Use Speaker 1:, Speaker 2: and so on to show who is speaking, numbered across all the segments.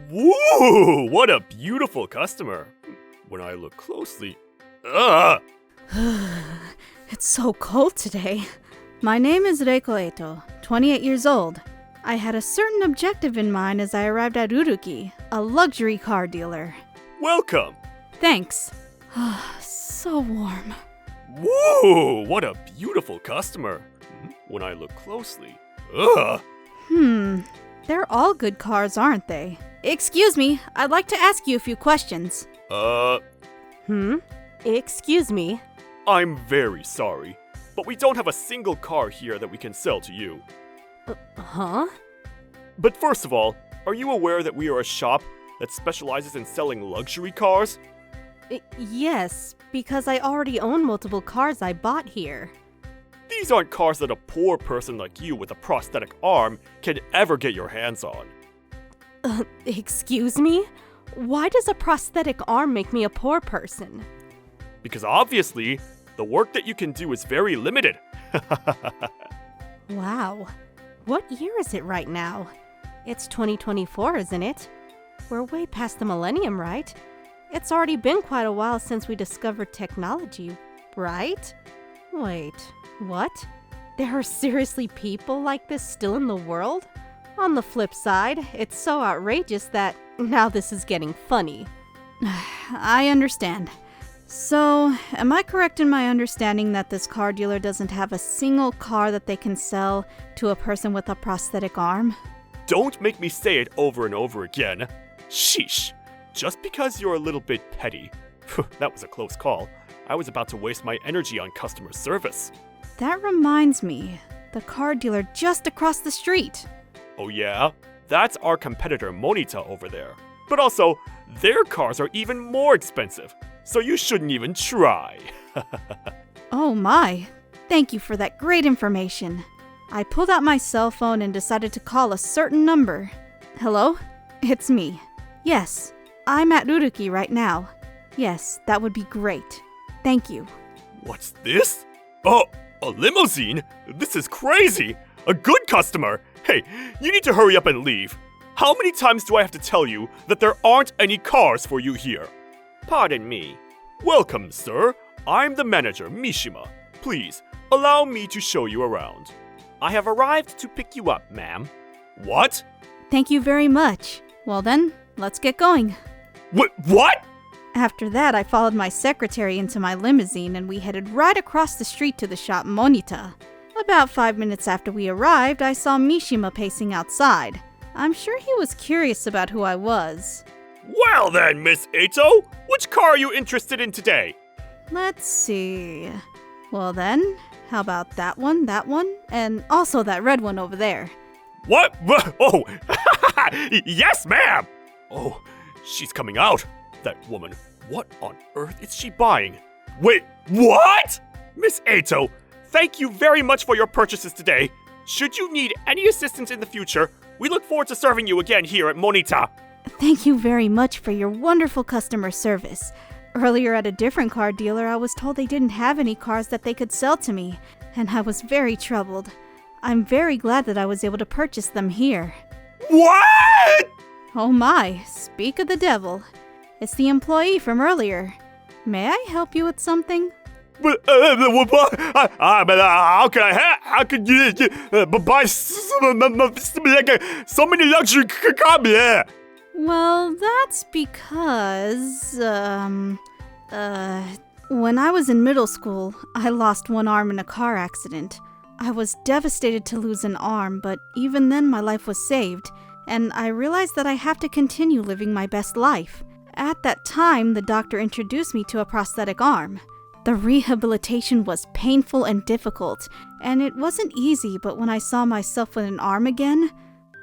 Speaker 1: Woo! What a beautiful customer. When I look closely... Ugh!
Speaker 2: It's so cold today. My name is Reiko Eto, 28 years old. I had a certain objective in mind as I arrived at Uruki, a luxury car dealer.
Speaker 1: Welcome!
Speaker 2: Thanks. So warm.
Speaker 1: Woo! What a beautiful customer. When I look closely... Ugh!
Speaker 2: They're all good cars, aren't they? Excuse me, I'd like to ask you a few questions.
Speaker 3: Excuse me.
Speaker 1: I'm very sorry, but we don't have a single car here that we can sell to you.
Speaker 3: Huh?
Speaker 1: But first of all, are you aware that we are a shop that specializes in selling luxury cars?
Speaker 3: Yes, because I already own multiple cars I bought here.
Speaker 1: These aren't cars that a poor person like you with a prosthetic arm can ever get your hands on.
Speaker 3: Excuse me? Why does a prosthetic arm make me a poor person?
Speaker 1: Because obviously, the work that you can do is very limited.
Speaker 3: Wow. What year is it right now? It's 2024, isn't it? We're way past the millennium, right? It's already been quite a while since we discovered technology, right? Wait, what? There are seriously people like this still in the world? On the flip side, it's so outrageous that now this is getting funny.
Speaker 2: I understand. So, am I correct in my understanding that this car dealer doesn't have a single car that they can sell to a person with a prosthetic arm?
Speaker 1: Don't make me say it over and over again. Sheesh. Just because you're a little bit petty. That was a close call. I was about to waste my energy on customer service.
Speaker 2: That reminds me, the car dealer just across the street.
Speaker 1: Oh yeah? That's our competitor Monita over there. But also, their cars are even more expensive, so you shouldn't even try.
Speaker 2: Oh my, thank you for that great information. I pulled out my cell phone and decided to call a certain number. Hello? It's me. Yes, I'm at Uruki right now. Yes, that would be great. Thank you.
Speaker 1: What's this? Oh, a limousine? This is crazy! A good customer! Hey, you need to hurry up and leave. How many times do I have to tell you that there aren't any cars for you here? Pardon me. Welcome, sir. I'm the manager, Mishima. Please, allow me to show you around. I have arrived to pick you up, ma'am. What?
Speaker 2: Thank you very much. Well then, let's get going.
Speaker 1: What?
Speaker 2: After that, I followed my secretary into my limousine and we headed right across the street to the shop Monita. About 5 minutes after we arrived, I saw Mishima pacing outside. I'm sure he was curious about who I was.
Speaker 1: Well then, Miss Eto, which car are you interested in today?
Speaker 2: Let's see. Well then, how about that one, and also that red one over there?
Speaker 1: What? Oh, yes, ma'am! Oh, she's coming out. That woman, what on earth is she buying? Wait, what? Miss Eto, thank you very much for your purchases today. Should you need any assistance in the future, we look forward to serving you again here at Monita.
Speaker 2: Thank you very much for your wonderful customer service. Earlier at a different car dealer, I was told they didn't have any cars that they could sell to me, and I was very troubled. I'm very glad that I was able to purchase them here.
Speaker 1: What?
Speaker 2: Oh my, speak of the devil. It's the employee from earlier. May I help you with something?
Speaker 1: How can I? How could you buy so many luxury cars?
Speaker 2: Well, that's because, when I was in middle school, I lost one arm in a car accident. I was devastated to lose an arm, but even then my life was saved, and I realized that I have to continue living my best life. At that time, the doctor introduced me to a prosthetic arm. The rehabilitation was painful and difficult, and it wasn't easy, but when I saw myself with an arm again,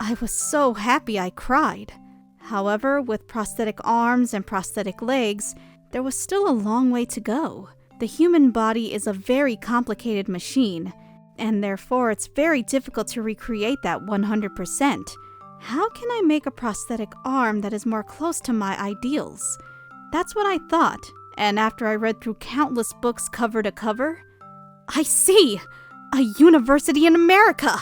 Speaker 2: I was so happy I cried. However, with prosthetic arms and prosthetic legs, there was still a long way to go. The human body is a very complicated machine, and therefore it's very difficult to recreate that 100%. How can I make a prosthetic arm that is more close to my ideals? That's what I thought, and after I read through countless books cover to cover, I see! A university in America!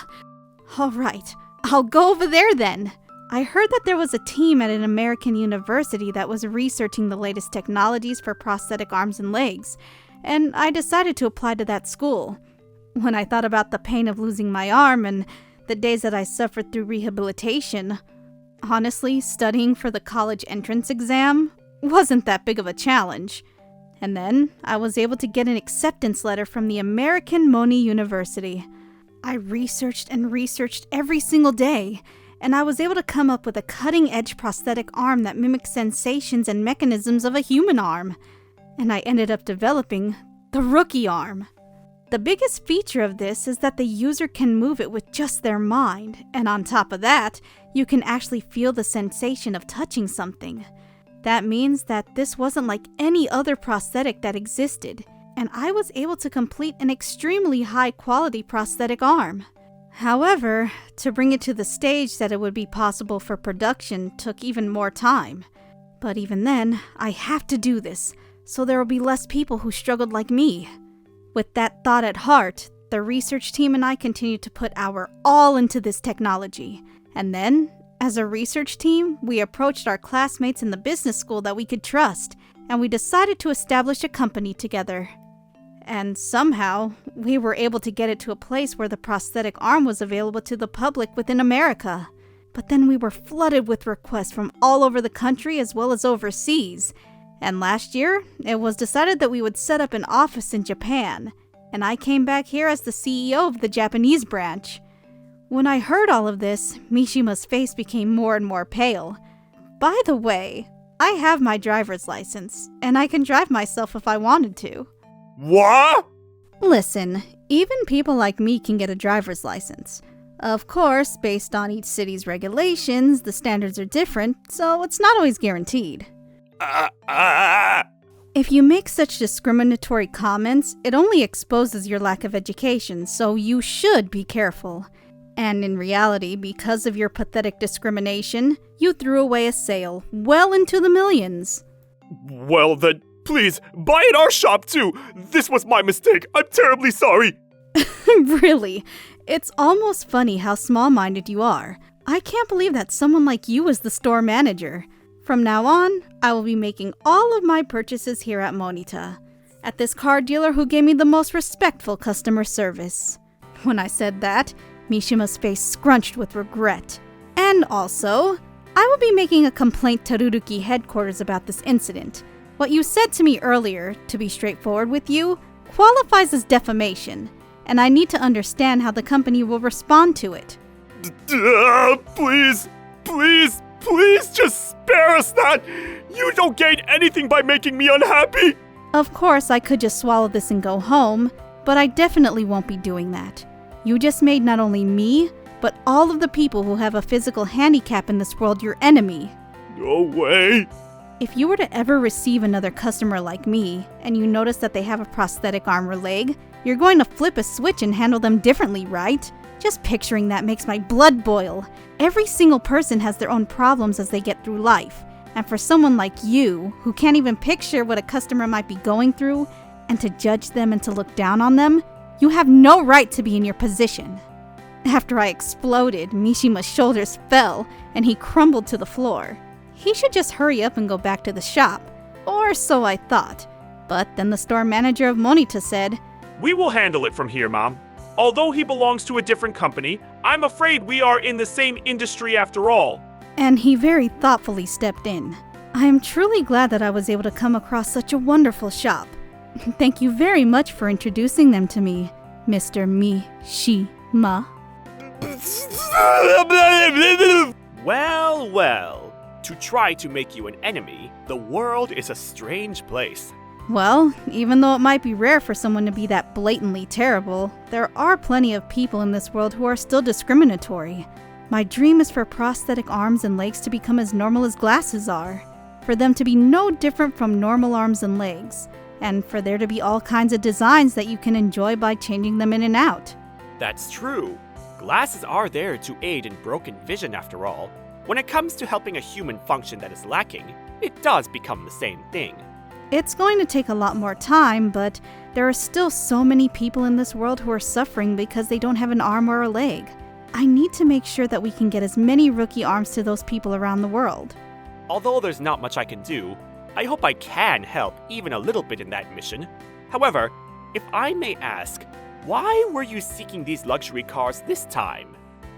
Speaker 2: Alright, I'll go over there then. I heard that there was a team at an American university that was researching the latest technologies for prosthetic arms and legs, and I decided to apply to that school. When I thought about the pain of losing my arm and the days that I suffered through rehabilitation, honestly, studying for the college entrance exam wasn't that big of a challenge. And then I was able to get an acceptance letter from the American Moni University. I researched and researched every single day, and I was able to come up with a cutting-edge prosthetic arm that mimics sensations and mechanisms of a human arm. And I ended up developing the rookie arm. The biggest feature of this is that the user can move it with just their mind, and on top of that, you can actually feel the sensation of touching something. That means that this wasn't like any other prosthetic that existed, and I was able to complete an extremely high-quality prosthetic arm. However, to bring it to the stage that it would be possible for production took even more time. But even then, I have to do this, so there will be less people who struggled like me. With that thought at heart, the research team and I continued to put our all into this technology. And then, as a research team, we approached our classmates in the business school that we could trust, and we decided to establish a company together. And somehow, we were able to get it to a place where the prosthetic arm was available to the public within America. But then we were flooded with requests from all over the country as well as overseas. And last year, it was decided that we would set up an office in Japan, and I came back here as the CEO of the Japanese branch. When I heard all of this, Mishima's face became more and more pale. By the way, I have my driver's license, and I can drive myself if I wanted to.
Speaker 1: What?
Speaker 2: Listen, even people like me can get a driver's license. Of course, based on each city's regulations, the standards are different, so it's not always guaranteed. If you make such discriminatory comments, it only exposes your lack of education, so you should be careful. And in reality, because of your pathetic discrimination, you threw away a sale well into the millions.
Speaker 1: Well then, please, buy at our shop too! This was my mistake, I'm terribly sorry!
Speaker 2: Really, it's almost funny how small-minded you are. I can't believe that someone like you is the store manager. From now on, I will be making all of my purchases here at Monita, at this car dealer who gave me the most respectful customer service. When I said that, Mishima's face scrunched with regret. And also, I will be making a complaint to Ruruki headquarters about this incident. What you said to me earlier, to be straightforward with you, qualifies as defamation, and I need to understand how the company will respond to it.
Speaker 1: Please, please, please just spare us that! You don't gain anything by making me unhappy!
Speaker 2: Of course, I could just swallow this and go home, but I definitely won't be doing that. You just made not only me, but all of the people who have a physical handicap in this world your enemy.
Speaker 1: No way!
Speaker 2: If you were to ever receive another customer like me, and you notice that they have a prosthetic arm or leg, you're going to flip a switch and handle them differently, right? Just picturing that makes my blood boil. Every single person has their own problems as they get through life. And for someone like you, who can't even picture what a customer might be going through, and to judge them and to look down on them, you have no right to be in your position. After I exploded, Mishima's shoulders fell, and he crumbled to the floor. He should just hurry up and go back to the shop. Or so I thought. But then the store manager of Monita said,
Speaker 4: "We will handle it from here, Mom. Although he belongs to a different company, I'm afraid we are in the same industry after all."
Speaker 2: And he very thoughtfully stepped in. I am truly glad that I was able to come across such a wonderful shop. Thank you very much for introducing them to me, Mr. Mishima.
Speaker 1: Well, well. To try to make you an enemy, the world is a strange place.
Speaker 2: Well, even though it might be rare for someone to be that blatantly terrible, there are plenty of people in this world who are still discriminatory. My dream is for prosthetic arms and legs to become as normal as glasses are, for them to be no different from normal arms and legs, and for there to be all kinds of designs that you can enjoy by changing them in and out.
Speaker 1: That's true. Glasses are there to aid in broken vision after all. When it comes to helping a human function that is lacking, it does become the same thing.
Speaker 2: It's going to take a lot more time, but there are still so many people in this world who are suffering because they don't have an arm or a leg. I need to make sure that we can get as many rookie arms to those people around the world.
Speaker 1: Although there's not much I can do, I hope I can help even a little bit in that mission. However, if I may ask, why were you seeking these luxury cars this time?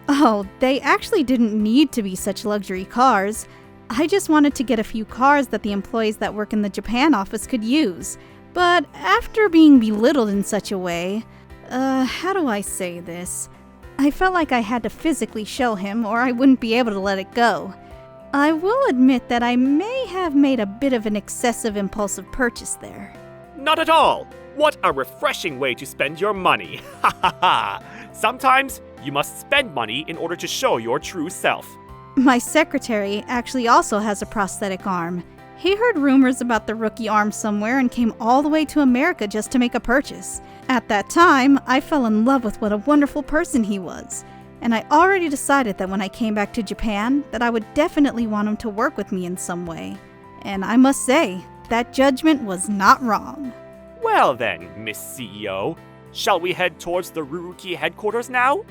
Speaker 2: Oh, they actually didn't need to be such luxury cars. I just wanted to get a few cars that the employees that work in the Japan office could use. But after being belittled in such a way, how do I say this? I felt like I had to physically show him or I wouldn't be able to let it go. I will admit that I may have made a bit of an excessive impulsive purchase there.
Speaker 1: Not at all! What a refreshing way to spend your money! Ha ha ha! Sometimes you must spend money in order to show your true self.
Speaker 2: My secretary actually also has a prosthetic arm. He heard rumors about the rookie arm somewhere and came all the way to America just to make a purchase. At that time, I fell in love with what a wonderful person he was. And I already decided that when I came back to Japan, that I would definitely want him to work with me in some way. And I must say, that judgment was not wrong.
Speaker 1: Well then, Miss CEO, shall we head towards the Ruruki headquarters now?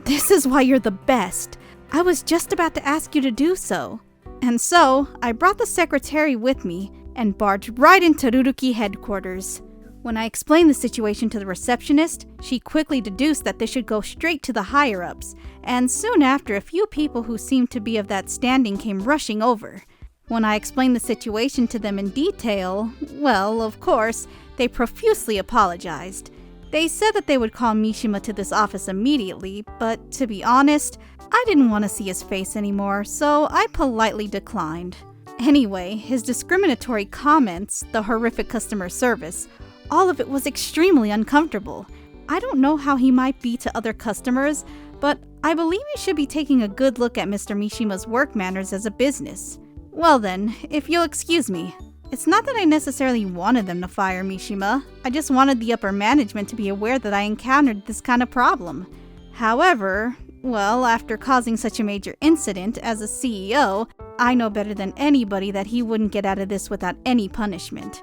Speaker 2: This is why you're the best. I was just about to ask you to do so. And so, I brought the secretary with me and barged right into Ruruki headquarters. When I explained the situation to the receptionist, she quickly deduced that they should go straight to the higher-ups, and soon after a few people who seemed to be of that standing came rushing over. When I explained the situation to them in detail, well, of course, they profusely apologized. They said that they would call Mishima to this office immediately, but to be honest, I didn't want to see his face anymore, so I politely declined. Anyway, his discriminatory comments, the horrific customer service, all of it was extremely uncomfortable. I don't know how he might be to other customers, but I believe he should be taking a good look at Mr. Mishima's work manners as a business. Well then, if you'll excuse me, it's not that I necessarily wanted them to fire Mishima, I just wanted the upper management to be aware that I encountered this kind of problem. However, well, after causing such a major incident as a CEO, I know better than anybody that he wouldn't get out of this without any punishment.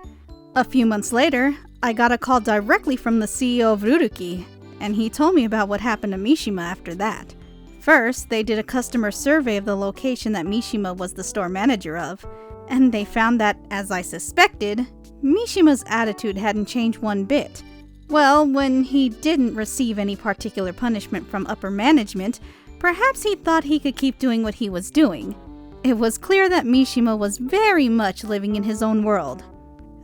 Speaker 2: A few months later, I got a call directly from the CEO of Ruruki, and he told me about what happened to Mishima after that. First, they did a customer survey of the location that Mishima was the store manager of, and they found that, as I suspected, Mishima's attitude hadn't changed one bit. Well, when he didn't receive any particular punishment from upper management, perhaps he thought he could keep doing what he was doing. It was clear that Mishima was very much living in his own world.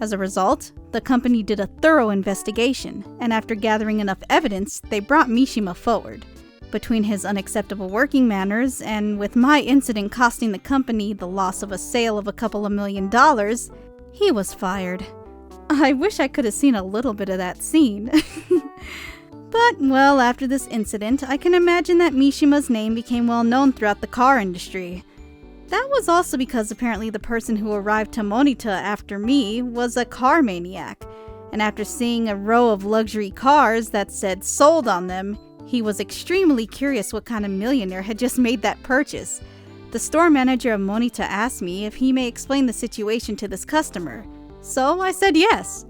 Speaker 2: As a result, the company did a thorough investigation, and after gathering enough evidence, they brought Mishima forward. Between his unacceptable working manners, and with my incident costing the company the loss of a sale of a couple of $1 million, he was fired. I wish I could have seen a little bit of that scene. But, well, after this incident, I can imagine that Mishima's name became well known throughout the car industry. That was also because apparently the person who arrived to Monita after me was a car maniac, and after seeing a row of luxury cars that said sold on them, he was extremely curious what kind of millionaire had just made that purchase. The store manager of Monita asked me if he may explain the situation to this customer, so I said yes.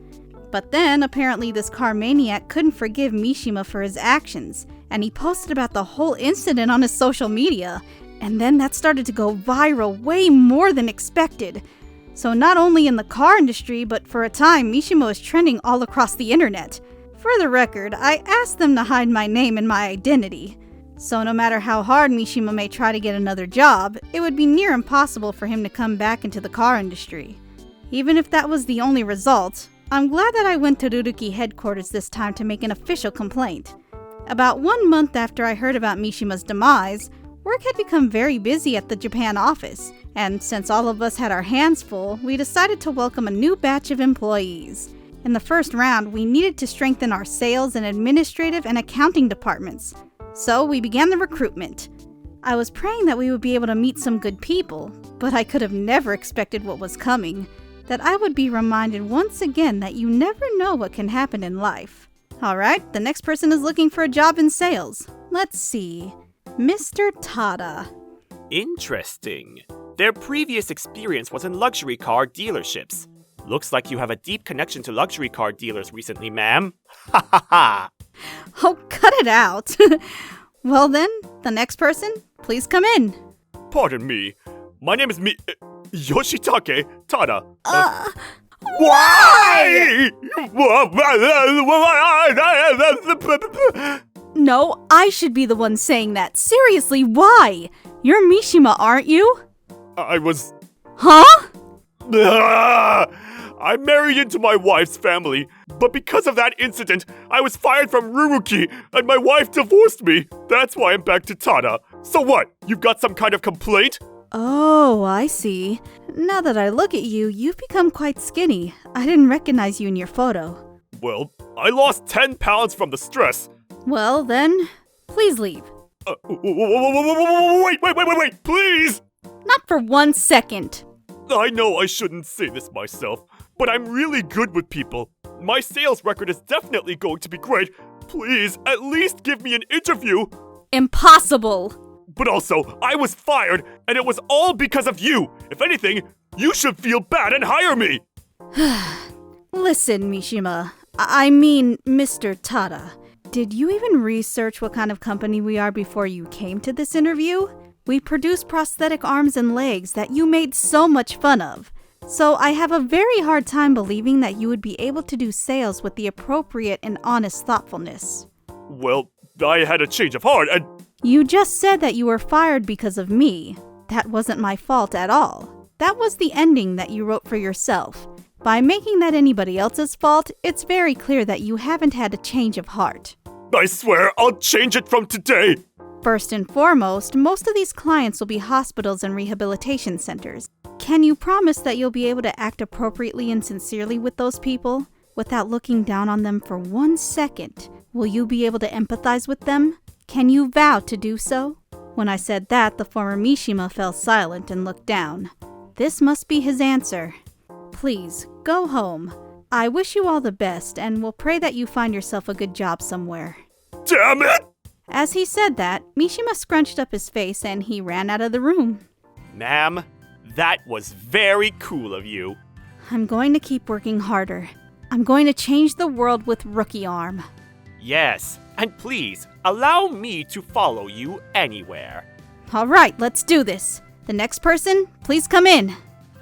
Speaker 2: But then apparently this car maniac couldn't forgive Mishima for his actions, and he posted about the whole incident on his social media. And then that started to go viral way more than expected. So not only in the car industry, but for a time, Mishima was trending all across the internet. For the record, I asked them to hide my name and my identity. So no matter how hard Mishima may try to get another job, it would be near impossible for him to come back into the car industry. Even if that was the only result, I'm glad that I went to Ruruki headquarters this time to make an official complaint. About 1 month after I heard about Mishima's demise, work had become very busy at the Japan office, and since all of us had our hands full, we decided to welcome a new batch of employees. In the first round, we needed to strengthen our sales and administrative and accounting departments, so we began the recruitment. I was praying that we would be able to meet some good people, but I could have never expected what was coming, that I would be reminded once again that you never know what can happen in life. Alright, the next person is looking for a job in sales. Let's see. Mr. Tada.
Speaker 1: Interesting. Their previous experience was in luxury car dealerships. Looks like you have a deep connection to luxury car dealers recently, ma'am. Ha ha ha!
Speaker 2: Oh, cut it out. Well then, the next person, please come in.
Speaker 1: Pardon me. My name is Yoshitake Tada. Why?
Speaker 2: No, I should be the one saying that. Seriously, why? You're Mishima, aren't you?
Speaker 1: I was...
Speaker 2: Huh?
Speaker 1: I'm married into my wife's family, but because of that incident, I was fired from Ruruki, and my wife divorced me. That's why I'm back to Tada. So what? You've got some kind of complaint?
Speaker 2: Oh, I see. Now that I look at you, you've become quite skinny. I didn't recognize you in your photo.
Speaker 1: Well, I lost 10 pounds from the stress.
Speaker 2: Well then, please leave.
Speaker 1: Wait, please!
Speaker 2: Not for 1 second.
Speaker 1: I know I shouldn't say this myself, but I'm really good with people. My sales record is definitely going to be great. Please, at least give me an interview.
Speaker 2: Impossible.
Speaker 1: But also, I was fired, and it was all because of you. If anything, you should feel bad and hire me.
Speaker 2: Listen, Mishima. I mean, Mr. Tada. Did you even research what kind of company we are before you came to this interview? We produce prosthetic arms and legs that you made so much fun of. So I have a very hard time believing that you would be able to do sales with the appropriate and honest thoughtfulness.
Speaker 1: Well, I had a change of heart and...
Speaker 2: You just said that you were fired because of me. That wasn't my fault at all. That was the ending that you wrote for yourself. By making that anybody else's fault, it's very clear that you haven't had a change of heart.
Speaker 1: I swear I'll change it from today.
Speaker 2: First and foremost, most of these clients will be hospitals and rehabilitation centers. Can you promise that you'll be able to act appropriately and sincerely with those people without looking down on them for 1 second? Will you be able to empathize with them? Can you vow to do so? When I said that, the former Mishima fell silent and looked down. This must be his answer. Please, go home. I wish you all the best and will pray that you find yourself a good job somewhere.
Speaker 1: Damn it!
Speaker 2: As he said that, Mishima scrunched up his face and he ran out of the room.
Speaker 1: Ma'am, that was very cool of you.
Speaker 2: I'm going to keep working harder. I'm going to change the world with Rookie Arm.
Speaker 1: Yes, and please, allow me to follow you anywhere.
Speaker 2: All right, let's do this. The next person, please come in.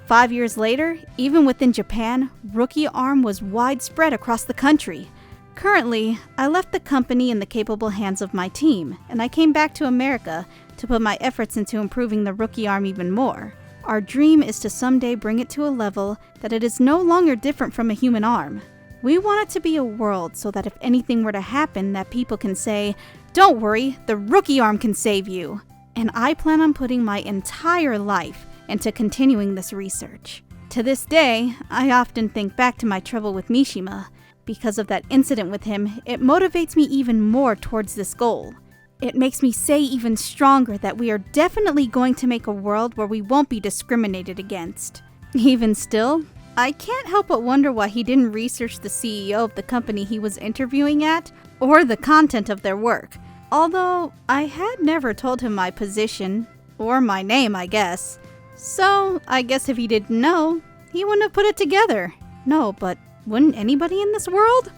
Speaker 2: 5 years later, even within Japan, Rookie Arm was widespread across the country. Currently, I left the company in the capable hands of my team, and I came back to America to put my efforts into improving the Rookie Arm even more. Our dream is to someday bring it to a level that it is no longer different from a human arm. We want it to be a world so that if anything were to happen, that people can say, "Don't worry, the Rookie Arm can save you." And I plan on putting my entire life into continuing this research. To this day, I often think back to my trouble with Mishima. Because of that incident with him, it motivates me even more towards this goal. It makes me say even stronger that we are definitely going to make a world where we won't be discriminated against. Even still, I can't help but wonder why he didn't research the CEO of the company he was interviewing at, or the content of their work. Although, I had never told him my position, or my name, I guess. So, I guess if he didn't know, he wouldn't have put it together. No, but wouldn't anybody in this world?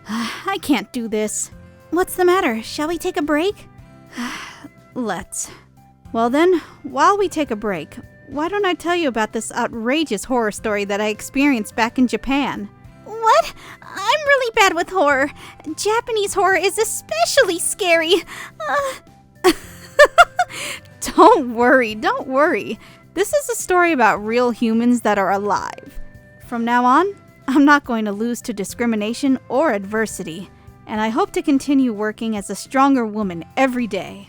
Speaker 2: I can't do this. What's the matter? Shall we take a break? Let's. Well then, while we take a break, why don't I tell you about this outrageous horror story that I experienced back in Japan? What? I'm really bad with horror. Japanese horror is especially scary. Don't worry. This is a story about real humans that are alive. From now on, I'm not going to lose to discrimination or adversity, and I hope to continue working as a stronger woman every day.